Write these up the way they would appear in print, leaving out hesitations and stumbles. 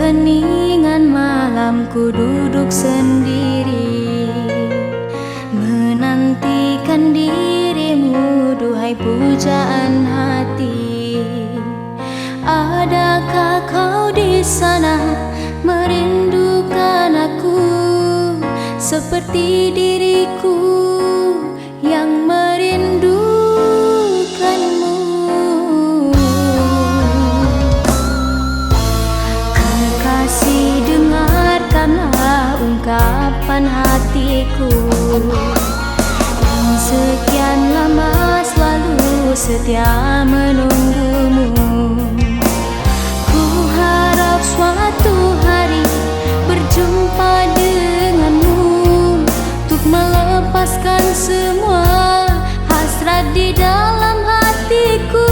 keheningan malam ku duduk sendiri, menantikan dirimu, duhai pujaan hati. Adakah kau di sana merindukan aku seperti diriku yang merindukanmu? Kekasih, dengarkanlah ungkapan hatiku yang sekian lama selalu setia menunggumu. Ku harap suatu hari berjumpa denganmu untuk melepaskan semua hasrat di dalam hatiku.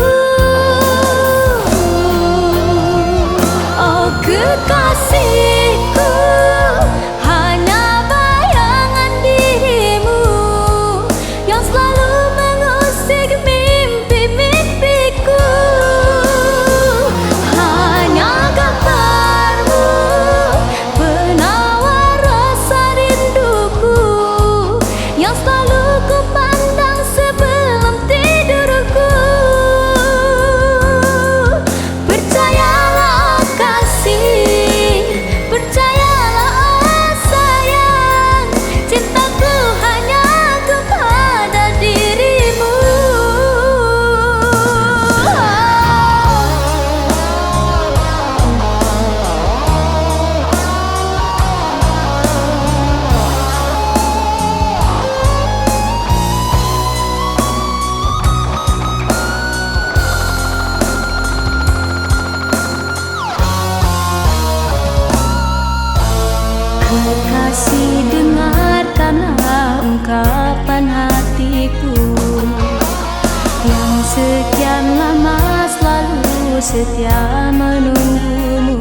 Oh kekasihku, hanya bayangan dirimu yang selalu mengusik mimpi-mimpiku. Hanya gambarmu penawar rasa rinduku yang selalu ku pandang sebelum tidurku. Percayalah kasih, percayalah sayang, cintaku hanya kepada dirimu. Kekasih, dengarkanlah ungkapan hatiku yang sekian lama selalu setia menunggumu.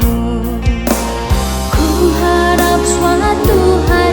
Ku harap suatu hari